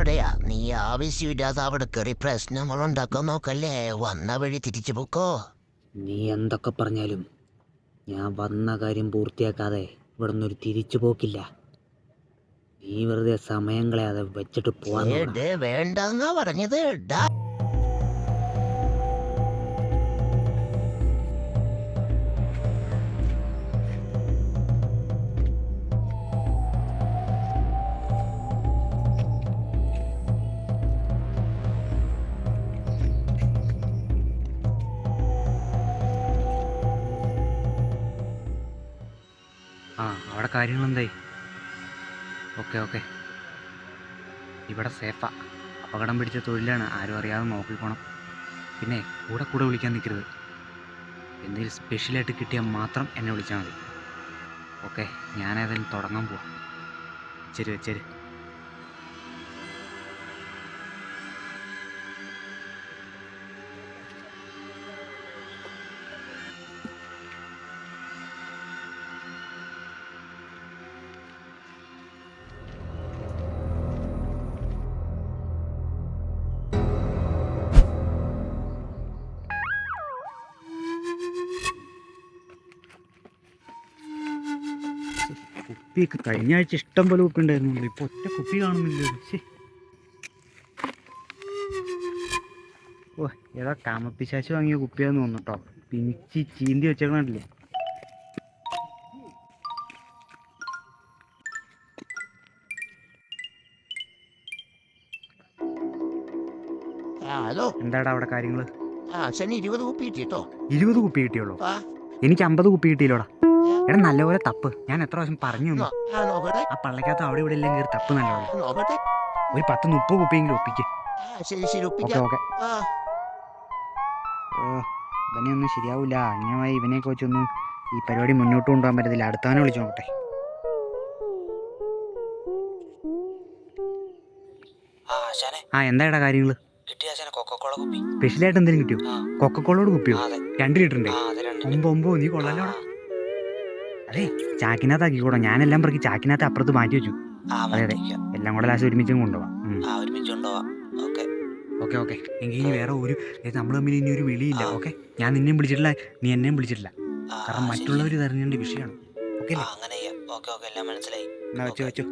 പോടെയാ, നീ ആവശ്യമില്ലാതെ അവിടെ കയറി പ്രശ്നങ്ങളുണ്ടാക്കാൻ നോക്കല്ലേ. വന്ന വഴി തിരിച്ചു പോക്കോ. നീ എന്തൊക്കെ പറഞ്ഞാലും ഞാൻ വന്ന കാര്യം പൂർത്തിയാക്കാതെ ഇവിടെ നിന്നൊരു തിരിച്ചു പോക്കില്ല. നീ വെറുതെ സമയം കളയാതെ വെച്ചിട്ട് പോവാൻ നോക്കണം. വേണ്ടെന്നാ പറഞ്ഞത്. അവിടെ കാര്യങ്ങൾ എന്തായി? ഓക്കെ ഇവിടെ സേഫാ. അപകടം പിടിച്ച തൊഴിലാണ്, ആരും അറിയാതെ നോക്കിക്കോണം. പിന്നെ കൂടെ വിളിക്കാൻ നിൽക്കരുത്. എന്തെങ്കിലും സ്പെഷ്യലായിട്ട് കിട്ടിയാൽ മാത്രം എന്നെ വിളിച്ചാൽ മതി. ഓക്കെ, ഞാനേതായാലും തുടങ്ങാൻ പോവാം. വെച്ചേര്. കുപ്പിയൊക്കെ കഴിഞ്ഞ ആഴ്ച ഇഷ്ടം പോലെ കുപ്പി ഉണ്ടായിരുന്നുള്ളൂ. ഇപ്പോൾ ഒറ്റ കുപ്പി കാണുന്നില്ല. ഓ, ഏതാ കാമപ്പിശാശ് വാങ്ങിയ കുപ്പിയാന്ന് തോന്നുന്നു കേട്ടോ. പിഞ്ചി ചീന്തി വെച്ചേക്കണല്ലേ. ഹലോ, എന്താടാ അവിടെ കാര്യങ്ങള്? 20 കുപ്പി കിട്ടിട്ടോ. 20 കുപ്പി കിട്ടിയുള്ളൂ? എനിക്ക് 50 കുപ്പി കിട്ടിയില്ലോടാ. എടാ നല്ലപോലെ തപ്പ്. ഞാൻ എത്ര പ്രാവശ്യം പറഞ്ഞു തന്നു. ആ പള്ളക്കകത്ത് അവിടെ ഇവിടെ എല്ലാം കയറി തപ്പ് നല്ലപോലെ. ഒരു 10-30 കുപ്പിയെങ്കിലും ഒപ്പിക്ക്. ഓക്കെ. ഇവനെയൊന്നും ശരിയാവില്ല. ഇങ്ങനെ ഇവനെയൊക്കെ വെച്ചൊന്നും ഈ പരിപാടി മുന്നോട്ട് കൊണ്ടുപോകാൻ പറ്റത്തില്ല. അടുത്തവനെ വിളിച്ചു നോക്കട്ടെ. എന്താടാ കാര്യങ്ങള്? സ്പെഷ്യലായിട്ട് എന്തെങ്കിലും കിട്ടിയോ? കൊക്കക്കോളോട് കുപ്പിയോ? 2 ലിറ്ററിന്റെ? ഒമ്പോ നീ കൊള്ളാലോടാ. അതെ, ചാക്കിനകത്താക്കി കൂടാ. ഞാനെല്ലാം പറക്കി ചാക്കിനകത്ത് അപ്പുറത്ത് മാറ്റി വെച്ചു. അതെ, എല്ലാം കൂടെ ലാസ്റ്റ് ഒരുമിച്ചും കൊണ്ടുപോവാം. ഓക്കെ. എങ്കിൽ ഇനി വേറെ നമ്മൾ തമ്മിൽ ഇനി ഒരു വിളിയില്ല. ഓക്കെ, ഞാൻ നിന്നെയും വിളിച്ചിട്ടില്ല, നീ എന്നെയും വിളിച്ചിട്ടില്ല. കാരണം മറ്റുള്ളവർ തെരഞ്ഞേണ്ട വിഷയമാണ്. ഓക്കെ എന്നാ വെച്ചോ.